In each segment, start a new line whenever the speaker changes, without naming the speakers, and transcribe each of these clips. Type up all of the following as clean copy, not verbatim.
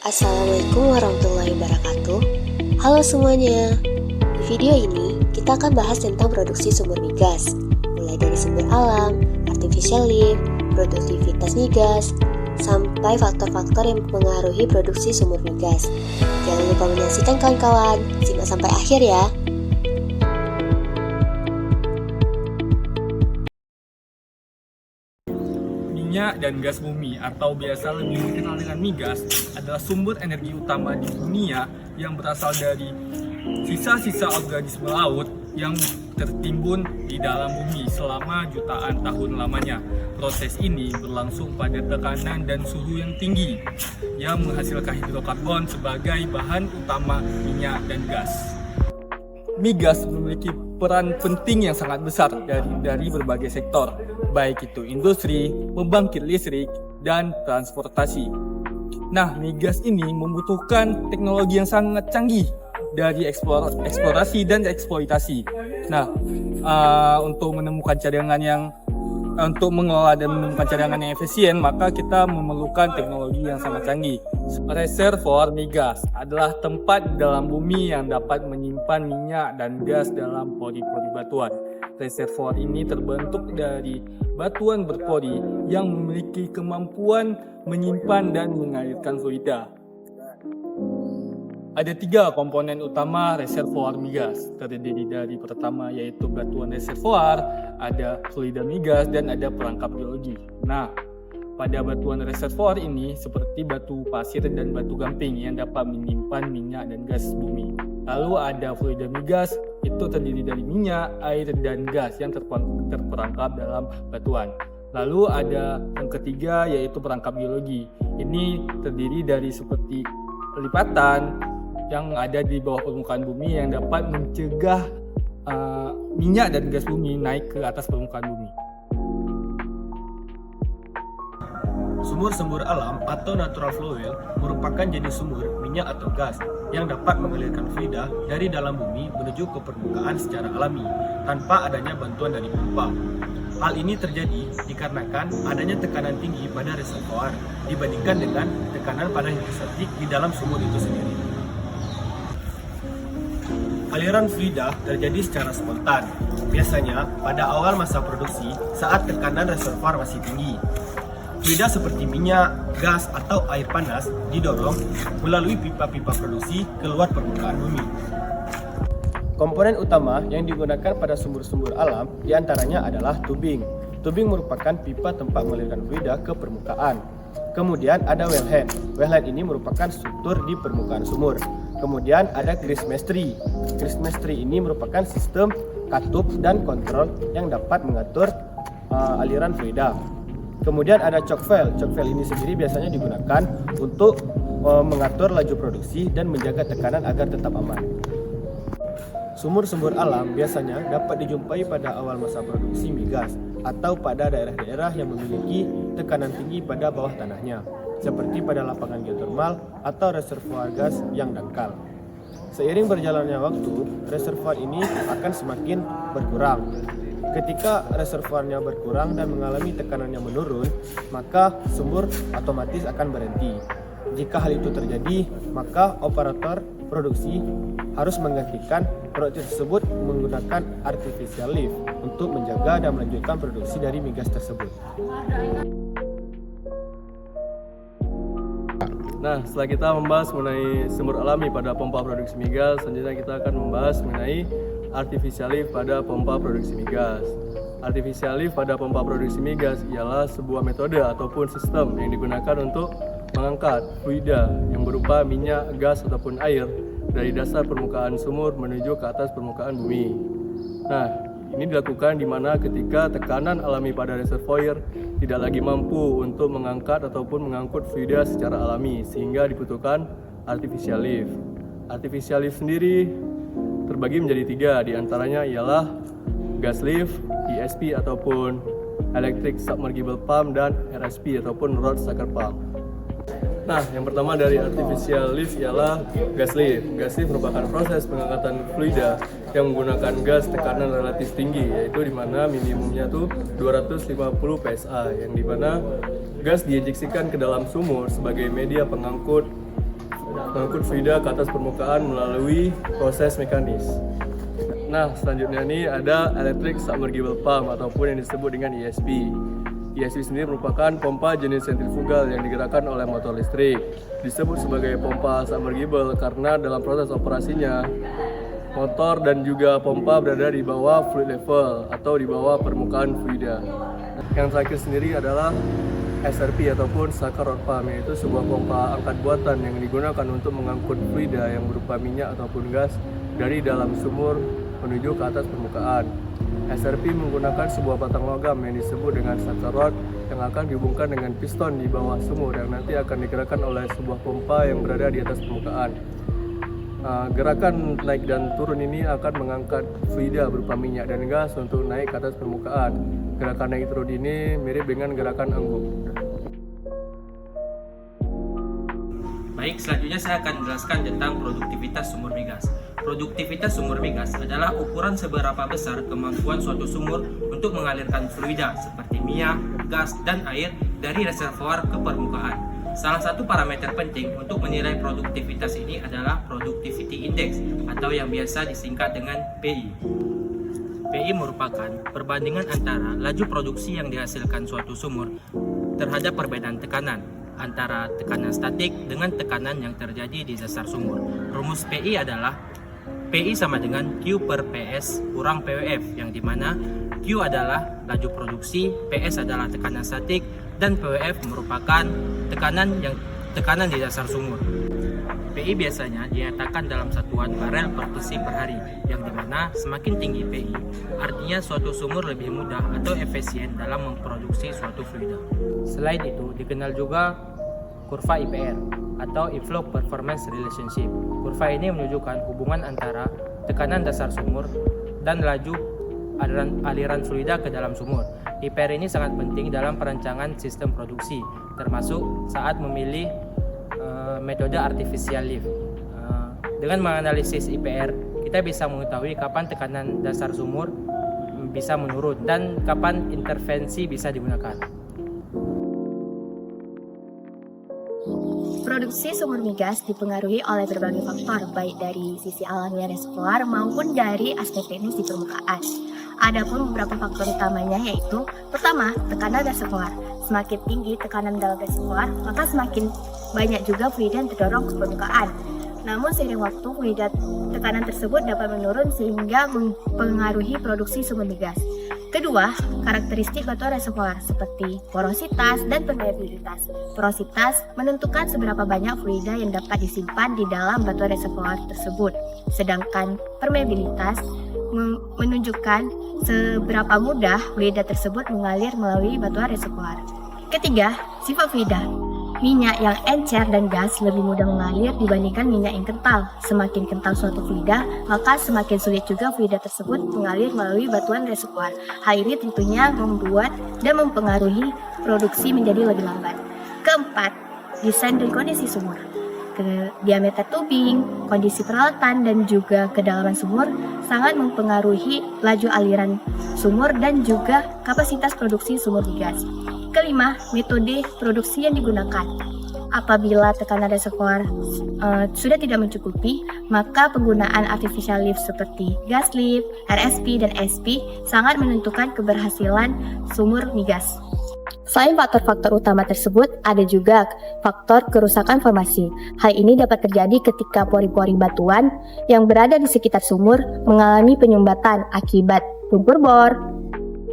Assalamualaikum warahmatullahi wabarakatuh. Halo semuanya. Di video ini kita akan bahas tentang produksi sumber migas, mulai dari sumber alam, artificial lift, produktivitas migas, sampai faktor-faktor yang mempengaruhi produksi sumber migas. Jangan lupa menyaksikan kawan-kawan, simak sampai akhir ya.
Minyak dan gas bumi atau biasa lebih dikenal dengan migas adalah sumber energi utama di dunia yang berasal dari sisa-sisa organisme laut yang tertimbun di dalam bumi selama jutaan tahun lamanya. Proses ini berlangsung pada tekanan dan suhu yang tinggi yang menghasilkan hidrokarbon sebagai bahan utama minyak dan gas. Migas memiliki peran penting yang sangat besar dari berbagai sektor, baik itu industri, pembangkit listrik, dan transportasi. Nah, migas ini membutuhkan teknologi yang sangat canggih dari eksplorasi dan eksploitasi. Nah, untuk mengelola dan menemukan cadangan yang efisien, maka kita memerlukan teknologi yang sangat canggih. Reservoir migas adalah tempat dalam bumi yang dapat menyimpan minyak dan gas dalam pori-pori batuan. Reservoir ini terbentuk dari batuan berpori yang memiliki kemampuan menyimpan dan mengalirkan fluida. Ada 3 komponen utama reservoir migas, terdiri dari pertama yaitu batuan reservoir, ada fluida migas, dan ada perangkap geologi. Nah, pada batuan reservoir ini seperti batu pasir dan batu gamping yang dapat menyimpan minyak dan gas bumi. Lalu ada fluida migas, itu terdiri dari minyak, air, dan gas yang terperangkap dalam batuan. Lalu ada yang ketiga yaitu perangkap geologi. Ini terdiri dari seperti lipatan yang ada di bawah permukaan bumi yang dapat mencegah minyak dan gas bumi naik ke atas permukaan bumi.
Sumur-sumur alam atau natural flow well merupakan jenis sumur minyak atau gas yang dapat mengalirkan fluida dari dalam bumi menuju ke permukaan secara alami tanpa adanya bantuan dari pompa. Hal ini terjadi dikarenakan adanya tekanan tinggi pada reservoir dibandingkan dengan tekanan pada hidrostatik di dalam sumur itu sendiri. Aliran fluida terjadi secara spontan, biasanya pada awal masa produksi saat tekanan reservoir masih tinggi. Fluida seperti minyak, gas, atau air panas didorong melalui pipa-pipa produksi keluar permukaan bumi. Komponen utama yang digunakan pada sumur-sumur alam diantaranya adalah tubing. Tubing merupakan pipa tempat mengalirkan fluida ke permukaan. Kemudian ada wellhead. Wellhead ini merupakan struktur di permukaan sumur. Kemudian ada grease mastery. Grease mastery ini merupakan sistem katup dan kontrol yang dapat mengatur aliran fluida. Kemudian ada choke valve. Choke valve ini sendiri biasanya digunakan untuk mengatur laju produksi dan menjaga tekanan agar tetap aman. Sumur-sumur alam biasanya dapat dijumpai pada awal masa produksi migas atau pada daerah-daerah yang memiliki tekanan tinggi pada bawah tanahnya, seperti pada lapangan geotermal atau reservoir gas yang dangkal. Seiring berjalannya waktu, reservoir ini akan semakin berkurang. Ketika reservoirnya berkurang dan mengalami tekanan yang menurun, maka sumur otomatis akan berhenti. Jika hal itu terjadi, maka operator produksi harus menggantikan produksi tersebut menggunakan artificial lift untuk menjaga dan melanjutkan produksi dari migas tersebut.
Nah, setelah kita membahas mengenai sumber alami pada pompa produksi migas, selanjutnya kita akan membahas mengenai artificial lift pada pompa produksi migas. Artificial lift pada pompa produksi migas ialah sebuah metode ataupun sistem yang digunakan untuk mengangkat fluida yang berupa minyak, gas, ataupun air dari dasar permukaan sumur menuju ke atas permukaan bumi. Nah, ini dilakukan di mana ketika tekanan alami pada reservoir tidak lagi mampu untuk mengangkat ataupun mengangkut fluida secara alami, sehingga dibutuhkan artificial lift. Artificial lift sendiri terbagi menjadi 3, diantaranya ialah gas lift, ESP ataupun electric submergible pump, dan RSP ataupun rod sucker pump. Nah, yang pertama dari artificial lift ialah gas lift. Gas lift merupakan proses pengangkatan fluida yang menggunakan gas tekanan relatif tinggi, yaitu di mana minimumnya tuh 250 PSI, yang di mana gas diinjeksikan ke dalam sumur sebagai media pengangkut mengangkut fluida ke atas permukaan melalui proses mekanis. Nah, selanjutnya ini ada Electric Submergible Pump ataupun yang disebut dengan ESP. ESP sendiri merupakan pompa jenis sentrifugal yang digerakkan oleh motor listrik. Disebut sebagai pompa submergible karena dalam proses operasinya motor dan juga pompa berada di bawah fluid level atau di bawah permukaan fluida. Yang terakhir sendiri adalah SRP ataupun Sucker Rod Pump, yaitu sebuah pompa angkat buatan yang digunakan untuk mengangkut fluida yang berupa minyak ataupun gas dari dalam sumur menuju ke atas permukaan. SRP menggunakan sebuah batang logam yang disebut dengan sucker rod yang akan dihubungkan dengan piston di bawah sumur yang nanti akan digerakkan oleh sebuah pompa yang berada di atas permukaan. Gerakan naik dan turun ini akan mengangkat fluida berupa minyak dan gas untuk naik ke atas permukaan. Gerakan naik turun ini mirip dengan gerakan angguk.
Baik, selanjutnya saya akan menjelaskan tentang produktivitas sumur migas. Produktivitas sumur migas adalah ukuran seberapa besar kemampuan suatu sumur untuk mengalirkan fluida seperti minyak, gas, dan air dari reservoir ke permukaan. Salah satu parameter penting untuk menilai produktivitas ini adalah Productivity Index atau yang biasa disingkat dengan PI. PI merupakan perbandingan antara laju produksi yang dihasilkan suatu sumur terhadap perbedaan tekanan antara tekanan statik dengan tekanan yang terjadi di dasar sumur. Rumus PI adalah PI sama dengan Q per PS kurang PWF, yang dimana Q adalah laju produksi, PS adalah tekanan statik, dan PWF merupakan tekanan di dasar sumur. PI biasanya dinyatakan dalam satuan barel per desi per hari, yang dimana semakin tinggi PI, artinya suatu sumur lebih mudah atau efisien dalam memproduksi suatu fluida. Selain itu, dikenal juga kurva IPR atau Inflow Performance Relationship. Kurva ini menunjukkan hubungan antara tekanan dasar sumur dan laju aliran fluida ke dalam sumur. IPR ini sangat penting dalam perancangan sistem produksi, termasuk saat memilih metode artificial lift. Dengan menganalisis IPR, kita bisa mengetahui kapan tekanan dasar sumur bisa menurun dan kapan intervensi bisa digunakan.
Produksi sumur migas dipengaruhi oleh berbagai faktor, baik dari sisi alamiah reservoir maupun dari aspek teknis di permukaan. Adapun beberapa faktor utamanya yaitu, pertama, tekanan reservoir. Semakin tinggi tekanan dalam reservoir, maka semakin banyak juga fluida yang terdorong ke permukaan. Namun seiring waktu, fluida tekanan tersebut dapat menurun sehingga mempengaruhi produksi sumur migas. Kedua, karakteristik batuan reservoir seperti porositas dan permeabilitas. Porositas menentukan seberapa banyak fluida yang dapat disimpan di dalam batuan reservoir tersebut, sedangkan permeabilitas menunjukkan seberapa mudah fluida tersebut mengalir melalui batuan reservoir. Ketiga, sifat fluida. Minyak yang encer dan gas lebih mudah mengalir dibandingkan minyak yang kental. Semakin kental suatu fluida, maka semakin sulit juga fluida tersebut mengalir melalui batuan reservoir. Hal ini tentunya membuat dan mempengaruhi produksi menjadi lebih lambat. Keempat, desain dan kondisi sumur. Diameter tubing, kondisi peralatan, dan juga kedalaman sumur sangat mempengaruhi laju aliran sumur dan juga kapasitas produksi sumur migas. Kelima, metode produksi yang digunakan. Apabila tekanan reservoir sudah tidak mencukupi, maka penggunaan artificial lift seperti gas lift, RSP, dan SP sangat menentukan keberhasilan sumur migas. Selain faktor-faktor utama tersebut, ada juga faktor kerusakan formasi. Hal ini dapat terjadi ketika pori-pori batuan yang berada di sekitar sumur mengalami penyumbatan akibat lumpur bor,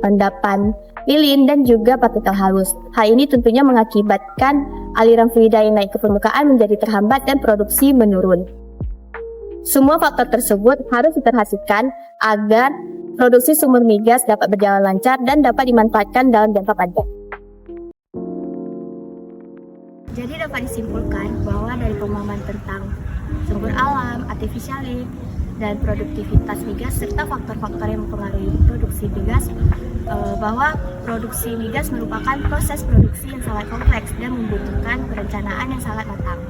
endapan lilin, dan juga partikel halus. Hal ini tentunya mengakibatkan aliran fluida yang naik ke permukaan menjadi terhambat dan produksi menurun. Semua faktor tersebut harus diperhatikan agar produksi sumur migas dapat berjalan lancar dan dapat dimanfaatkan dalam jangka panjang. Jadi dapat disimpulkan bahwa dari pemahaman tentang sumber alam, artificial lift, dan produktivitas migas serta faktor-faktor yang mempengaruhi produksi migas, bahwa produksi migas merupakan proses produksi yang sangat kompleks dan membutuhkan perencanaan yang sangat matang.